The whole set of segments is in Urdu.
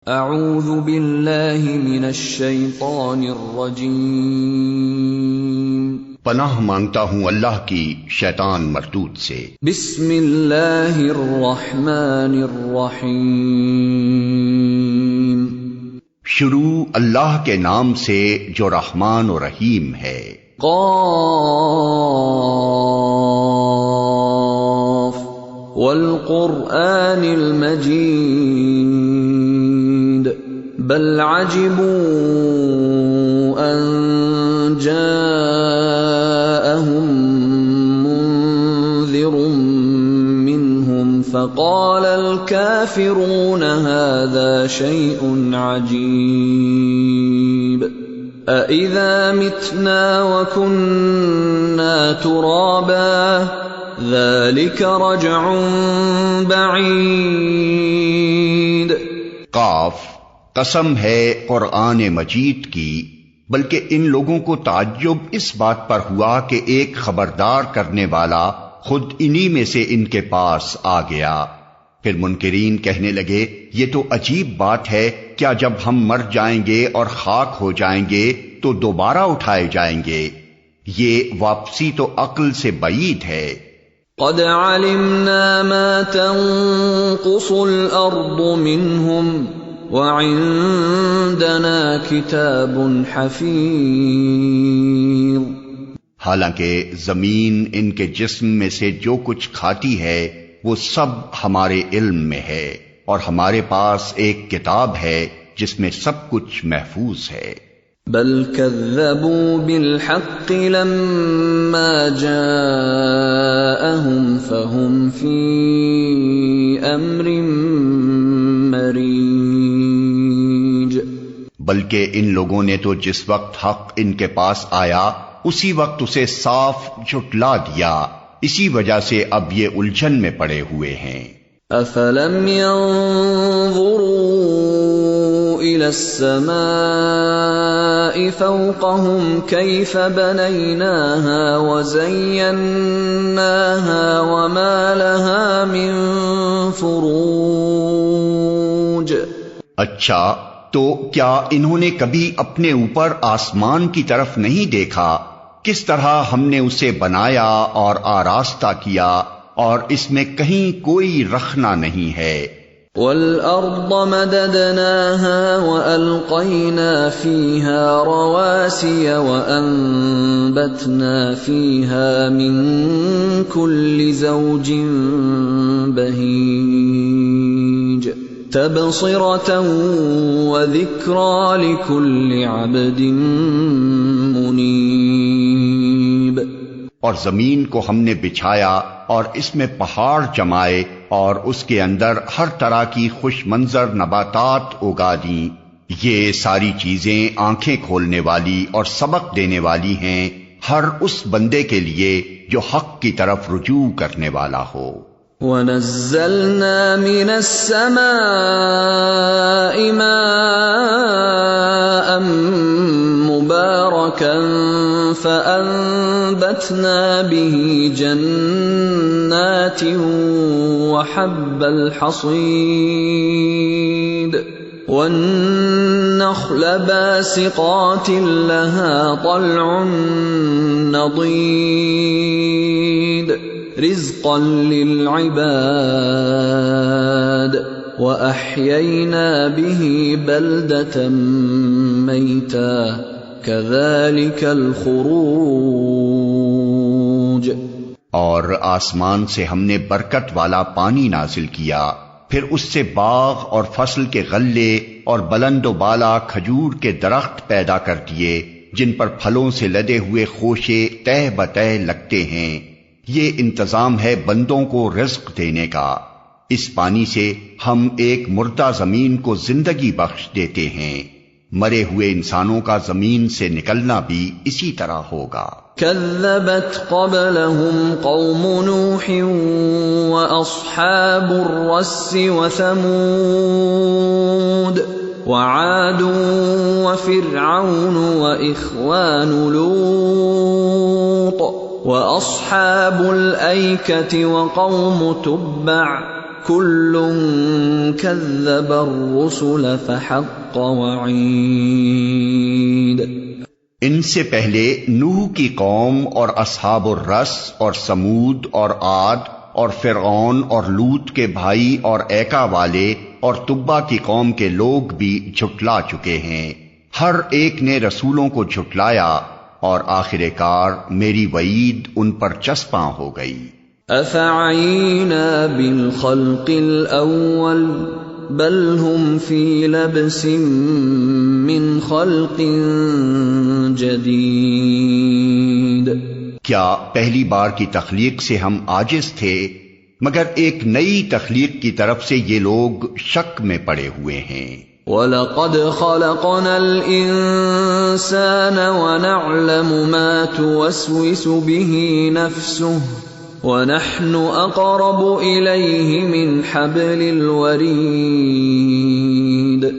اعوذ باللہ من الشیطان الرجیم، پناہ مانگتا ہوں اللہ کی شیطان مردود سے۔ بسم اللہ الرحمن الرحیم، شروع اللہ کے نام سے جو رحمان و رحیم ہے۔ قاف والقرآن المجید بل عجبوا ان جاءهم منذر منهم فقال الكافرون هذا شيء عجيب أإذا متنا وكنا ترابا ذلك رجع بعيد۔ قاف، قسم ہے قرآن مجید کی، بلکہ ان لوگوں کو تعجب اس بات پر ہوا کہ ایک خبردار کرنے والا خود انہی میں سے ان کے پاس آ گیا۔ پھر منکرین کہنے لگے، یہ تو عجیب بات ہے، کیا جب ہم مر جائیں گے اور خاک ہو جائیں گے تو دوبارہ اٹھائے جائیں گے؟ یہ واپسی تو عقل سے بعید ہے۔ قد علمنا ما تنقص الارض منهم وعندنا کتاب حفیظ۔ حالانکہ زمین ان کے جسم میں سے جو کچھ کھاتی ہے وہ سب ہمارے علم میں ہے، اور ہمارے پاس ایک کتاب ہے جس میں سب کچھ محفوظ ہے۔ بل كذبوا بالحق لما جاءهم فهم في امر مریج۔ بلکہ ان لوگوں نے تو جس وقت حق ان کے پاس آیا اسی وقت اسے صاف جھٹلا دیا، اسی وجہ سے اب یہ الجھن میں پڑے ہوئے ہیں۔ افلم ينظروا الى السماء فوقهم كيف بنيناها وزيناها وما لها من فروج۔ اچھا، تو کیا انہوں نے کبھی اپنے اوپر آسمان کی طرف نہیں دیکھا، کس طرح ہم نے اسے بنایا اور آراستہ کیا، اور اس میں کہیں کوئی رخنا نہیں ہے۔ وَالْأَرْضَ مَدَدْنَاهَا وَأَلْقَيْنَا فِيهَا رَوَاسِيَ وَأَنبَتْنَا فِيهَا مِن كُلِّ زَوْجٍ بَهِيجٍ تَبْصِرَةً وَذِكْرَى لِكُلِّ عَبْدٍ مُنِيبٍ۔ اور زمین کو ہم نے بچھایا اور اس میں پہاڑ جمائے اور اس کے اندر ہر طرح کی خوش منظر نباتات اگا دیں۔ یہ ساری چیزیں آنکھیں کھولنے والی اور سبق دینے والی ہیں ہر اس بندے کے لیے جو حق کی طرف رجوع کرنے والا ہو۔ وَنَزَّلْنَا مِنَ السَّمَاءِ مَاءً مُبَارَكًا فَأَنبَتْنَا بِهِ جَنَّاتٍ وَحَبَّ الْحَصِيدِ وَالنَّخْلَ بَاسِقَاتٍ لَهَا طَلْعٌ نَضِيدٌ رِزْقًا لِلْعِبَادِ وَأَحْيَيْنَا بِهِ بَلْدَةً مَيْتًا كَذَلِكَ الْخُرُوجُ۔ اور آسمان سے ہم نے برکت والا پانی نازل کیا، پھر اس سے باغ اور فصل کے غلے اور بلند و بالا کھجور کے درخت پیدا کر دیے جن پر پھلوں سے لدے ہوئے خوشے تہ بتہ لگتے ہیں۔ یہ انتظام ہے بندوں کو رزق دینے کا۔ اس پانی سے ہم ایک مردہ زمین کو زندگی بخش دیتے ہیں، مرے ہوئے انسانوں کا زمین سے نکلنا بھی اسی طرح ہوگا۔ كذبت قبلهم قوم نوح وأصحاب الرس وثمود وعاد وفرعون وإخوان لوط وأصحاب الأيكة وقوم تبع كل كذب الرسل فحق وعید۔ ان سے پہلے نوح کی قوم اور اصحاب الرس اور سمود اور عاد اور فرعون اور لوط کے بھائی اور ایکا والے اور تبا کی قوم کے لوگ بھی جھٹلا چکے ہیں۔ ہر ایک نے رسولوں کو جھٹلایا اور آخر کار میری وعید ان پر چسپاں ہو گئی۔ افعینا بالخلق الاول بل هم فی لبس من خلق جدید۔ کیا پہلی بار کی تخلیق سے ہم عاجز تھے؟ مگر ایک نئی تخلیق کی طرف سے یہ لوگ شک میں پڑے ہوئے ہیں۔ وَلَقَدْ خَلَقْنَا الْإِنسَانَ وَنَعْلَمُ مَا تُوَسْوِسُ بِهِ نَفْسُهُ وَنَحْنُ أَقْرَبُ إِلَيْهِ مِنْ حَبْلِ الْوَرِيدِ۔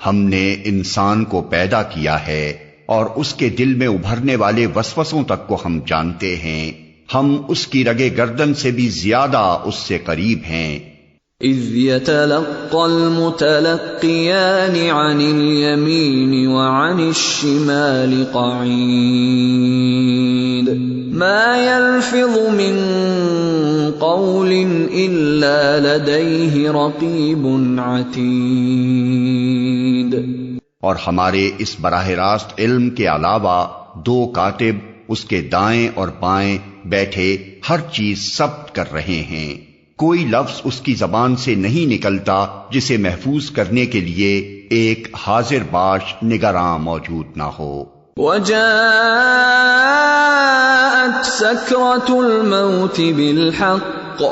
ہم نے انسان کو پیدا کیا ہے اور اس کے دل میں ابھرنے والے وسوسوں تک کو ہم جانتے ہیں، ہم اس کی رگے گردن سے بھی زیادہ اس سے قریب ہیں۔ اذ يتلقى المتلقيان عن اليمين وعن الشمال قعيد ما يلفظ من قول إلا لديه رقيب عتيد۔ اور ہمارے اس براہ راست علم کے علاوہ دو کاتب اس کے دائیں اور بائیں بیٹھے ہر چیز ثبت کر رہے ہیں، کوئی لفظ اس کی زبان سے نہیں نکلتا جسے محفوظ کرنے کے لیے ایک حاضر باش نگراں موجود نہ ہو۔ وَجَاءَتْ سَكْرَةُ الْمَوْتِ بِالْحَقِّ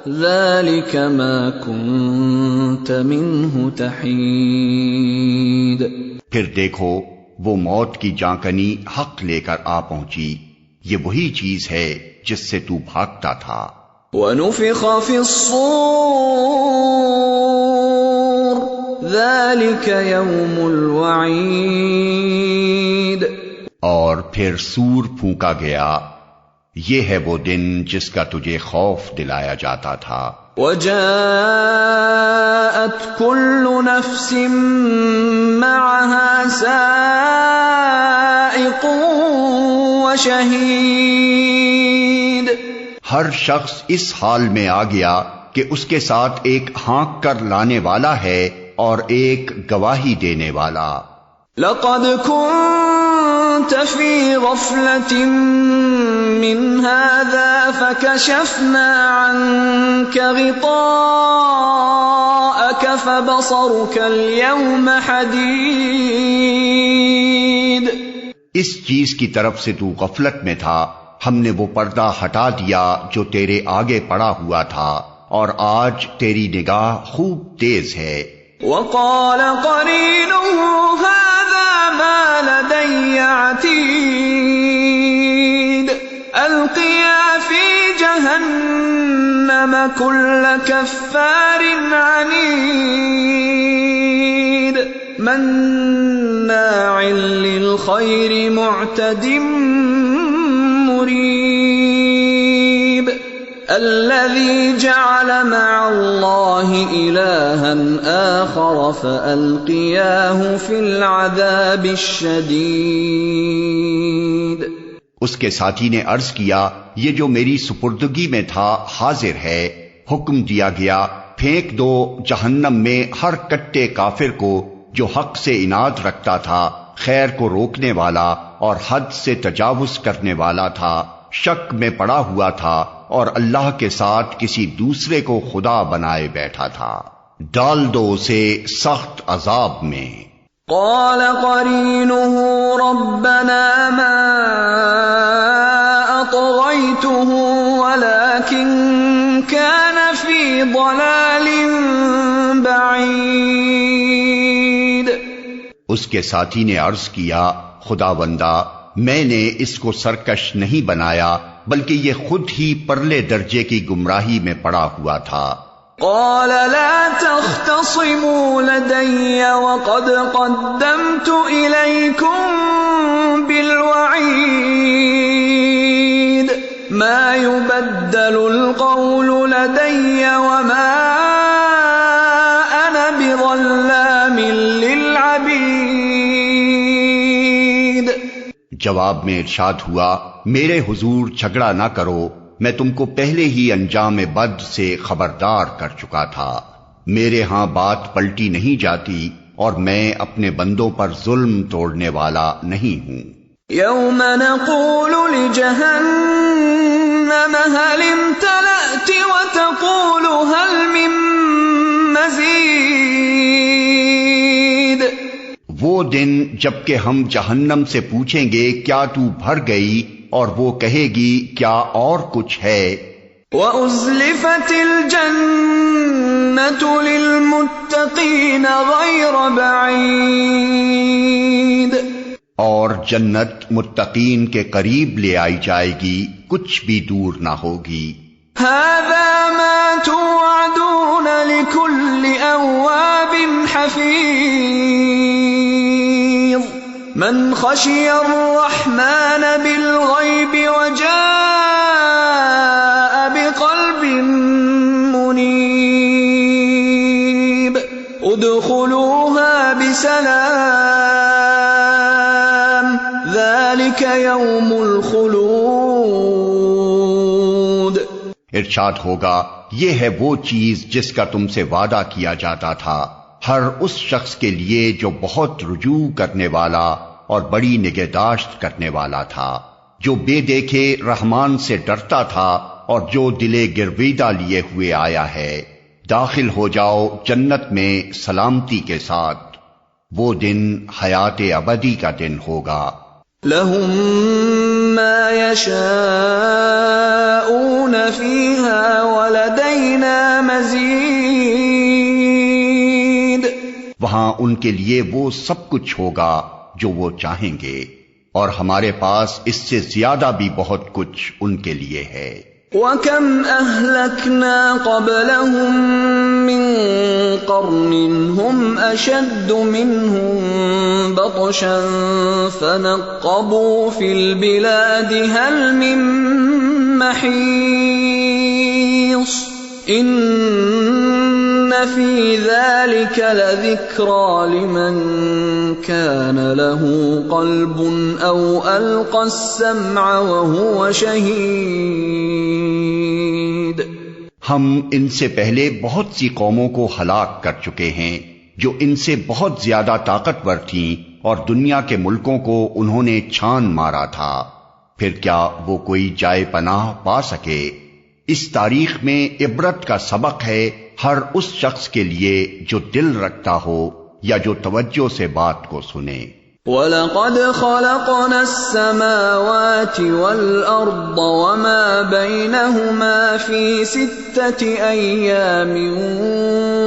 ذَلِكَ مَا كُنْتَ مِنْهُ تَحِيدُ۔ پھر دیکھو وہ موت کی جانکنی حق لے کر آ پہنچی، یہ وہی چیز ہے جس سے تو بھاگتا تھا۔ وَنُفِخَ فِي الصُّورِ ذَلِكَ يَوْمُ الْوَعِيدِ۔ اور پھر سور پھونکا گیا، یہ ہے وہ دن جس کا تجھے خوف دلایا جاتا تھا۔ وَجَاءَتْ كُلُّ نَفْسٍ مَّعَهَا سَائِقٌ وَشَهِيدٌ۔ ہر شخص اس حال میں آ گیا کہ اس کے ساتھ ایک ہانک کر لانے والا ہے اور ایک گواہی دینے والا۔ لَقَدْ كُنْتَ فِي غَفْلَةٍ مِّنْ هَذَا فَكَشَفْنَا عَنْكَ غِطَاءَكَ فَبَصَرُكَ الْيَوْمَ حَدِيدٌ۔ اس چیز کی طرف سے تو غفلت میں تھا، ہم نے وہ پردہ ہٹا دیا جو تیرے آگے پڑا ہوا تھا، اور آج تیری نگاہ خوب تیز ہے۔ وَقَالَ قَرِينُهُ هَذَا مَا لَدَيَّ عَتِيدٌ أَلْقِيَا فِي جَهَنَّمَ كُلَّ كَفَّارٍ عَنِيدٍ مَّنَّاعٍ لِلْخَيْرِ مُعْتَدٍ مُّرِيبٍ الَّذِي جَعَلَ مَعَ اللَّهِ إِلَٰهًا آخَرَ فَأَلْقِيَاهُ فِي الْعَذَابِ الشَّدِيدِ۔ اس کے ساتھی نے عرض کیا، یہ جو میری سپردگی میں تھا حاضر ہے، حکم دیا گیا پھینک دو جہنم میں ہر کٹے کافر کو جو حق سے عناد رکھتا تھا، خیر کو روکنے والا اور حد سے تجاوز کرنے والا تھا، شک میں پڑا ہوا تھا اور اللہ کے ساتھ کسی دوسرے کو خدا بنائے بیٹھا تھا، ڈال دو اسے سخت عذاب میں۔ قال قرينه ربنا ما أطغيته ولكن كان في ضلال بعيد۔ اس کے ساتھی نے عرض کیا، خداوندا میں نے اس کو سرکش نہیں بنایا بلکہ یہ خود ہی پرلے درجے کی گمراہی میں پڑا ہوا تھا۔ قال لا تختصموا لدي وقد قدمت إليكم بالوعيد ما يبدل القول لدي وما أنا بظلام للعبيد. جواب میں ارشاد ہوا، میرے حضور جھگڑا نہ کرو، میں تم کو پہلے ہی انجام بد سے خبردار کر چکا تھا. میرے ہاں بات پلٹی نہیں جاتی اور میں اپنے بندوں پر ظلم توڑنے والا نہیں ہوں. يوم نقول لجهنم هل امتلأت وتقول هل من مزید. وہ دن جب کہ ہم جہنم سے پوچھیں گے کیا تو بھر گئی، اور وہ کہے گی کیا اور کچھ ہے. وَأُزْلِفَتِ الْجَنَّةُ لِلْمُتَّقِينَ غَيْرَ بَعِيدٍ. اور جنت متقین کے قریب لے آئی جائے گی، کچھ بھی دور نہ ہوگی. هَذَا مَا تُوعَدُونَ لِكُلِّ أَوَّابٍ حَفِيظٍ. من خشي الرحمن بالغيب وجاء بقلب منيب. ادخلوها بسلام ذلك يوم الخلود. ارشاد ہوگا، یہ ہے وہ چیز جس کا تم سے وعدہ کیا جاتا تھا، ہر اس شخص کے لیے جو بہت رجوع کرنے والا اور بڑی نگہداشت کرنے والا تھا، جو بے دیکھے رحمان سے ڈرتا تھا اور جو دلے گرویدہ لیے ہوئے آیا ہے. داخل ہو جاؤ جنت میں سلامتی کے ساتھ. وہ دن حیات ابدی کا دن ہوگا. لهم ما يشاءون فيها ولدينا مزيد. وہاں ان کے لیے وہ سب کچھ ہوگا جو وہ چاہیں گے، اور ہمارے پاس اس سے زیادہ بھی بہت کچھ ان کے لیے ہے. وَكَمْ أَهْلَكْنَا قَبْلَهُمْ مِنْ قَرْنٍ هُمْ أَشَدُّ مِنْهُمْ بَطْشًا فَنَقَّبُوا فِي الْبِلَادِ هَلْ مِنْ مَحِيصٍ. إِنَّ فِي ذَلِكَ لَذِكْرَى لِمَنْ كَانَ لَهُ قَلْبٌ أَوْ أَلْقَى السَّمْعَ وَهُوَ شَهِيدٌ. ہم ان سے پہلے بہت سی قوموں کو ہلاک کر چکے ہیں جو ان سے بہت زیادہ طاقتور تھیں، اور دنیا کے ملکوں کو انہوں نے چھان مارا تھا. پھر کیا وہ کوئی جائے پناہ پا سکے؟ اس تاریخ میں عبرت کا سبق ہے ہر اس شخص کے لیے جو دل رکھتا ہو یا جو توجہ سے بات کو سنے. وَلَقَدْ خَلَقْنَا السَّمَاوَاتِ وَالْأَرْضَ وَمَا بَيْنَهُمَا فِي 6 أَيَّامٍ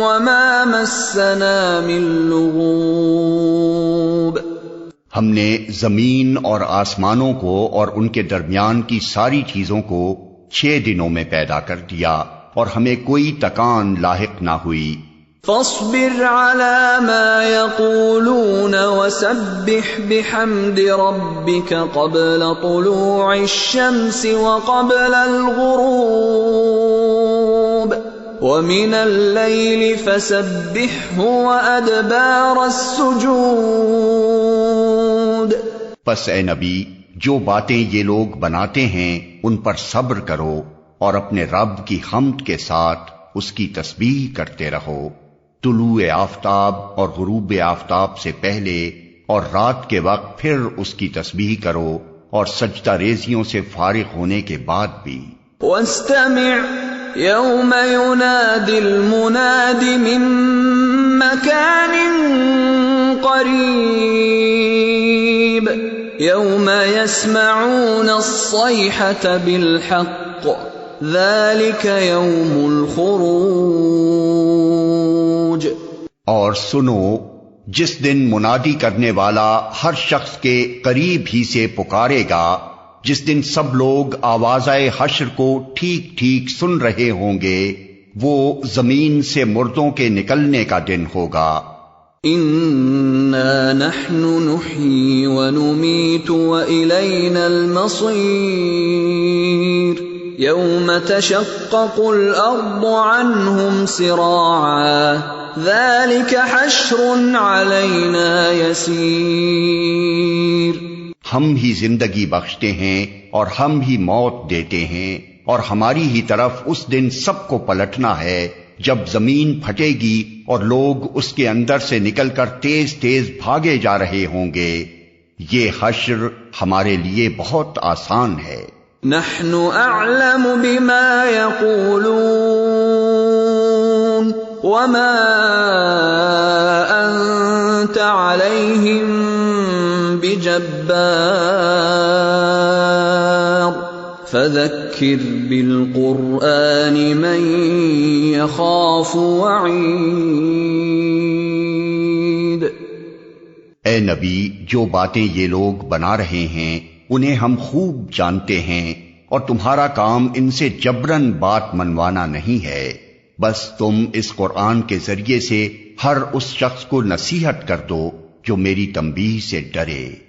وَمَا مَسَّنَا مِن لُغُوبٍ. ہم نے زمین اور آسمانوں کو اور ان کے درمیان کی ساری چیزوں کو 6 دنوں میں پیدا کر دیا، اور ہمیں کوئی تکان لاحق نہ ہوئی. فاصبر على ما يقولون وسبح بحمد ربك قبل طلوع الشمس وقبل الغروب ومن الليل فسبحه وأدبار السجود. پس اے نبی، جو باتیں یہ لوگ بناتے ہیں ان پر صبر کرو، اور اپنے رب کی حمد کے ساتھ اس کی تسبیح کرتے رہو. طلوع آفتاب اور غروب آفتاب سے پہلے اور رات کے وقت پھر اس کی تسبیح کرو، اور سجدہ ریزیوں سے فارغ ہونے کے بعد بھی. واستمع يوم ينادي المناد من مكان قريب يوم يسمعون الصيحة بالحق ذلك يوم الخروج. اور سنو، جس دن منادی کرنے والا ہر شخص کے قریب ہی سے پکارے گا، جس دن سب لوگ آوازائے حشر کو ٹھیک ٹھیک سن رہے ہوں گے، وہ زمین سے مردوں کے نکلنے کا دن ہوگا. اِنَّا نَحْنُ نُحْيِي وَنُمِيتُ وَإِلَيْنَا الْمَصِيرُ. يوم تشقق الأرض عنهم سراعا ذلك حشر علينا يسير۔ ہم ہی زندگی بخشتے ہیں اور ہم ہی موت دیتے ہیں، اور ہماری ہی طرف اس دن سب کو پلٹنا ہے جب زمین پھٹے گی اور لوگ اس کے اندر سے نکل کر تیز تیز بھاگے جا رہے ہوں گے۔ یہ حشر ہمارے لیے بہت آسان ہے۔ نحن اعلم بما يقولون وما انت عليهم بجبار فذكر بالقرآن من يخاف وعید۔ اے نبی، جو باتیں یہ لوگ بنا رہے ہیں انہیں ہم خوب جانتے ہیں، اور تمہارا کام ان سے جبراً بات منوانا نہیں ہے، بس تم اس قرآن کے ذریعے سے ہر اس شخص کو نصیحت کر دو جو میری تنبیہ سے ڈرے۔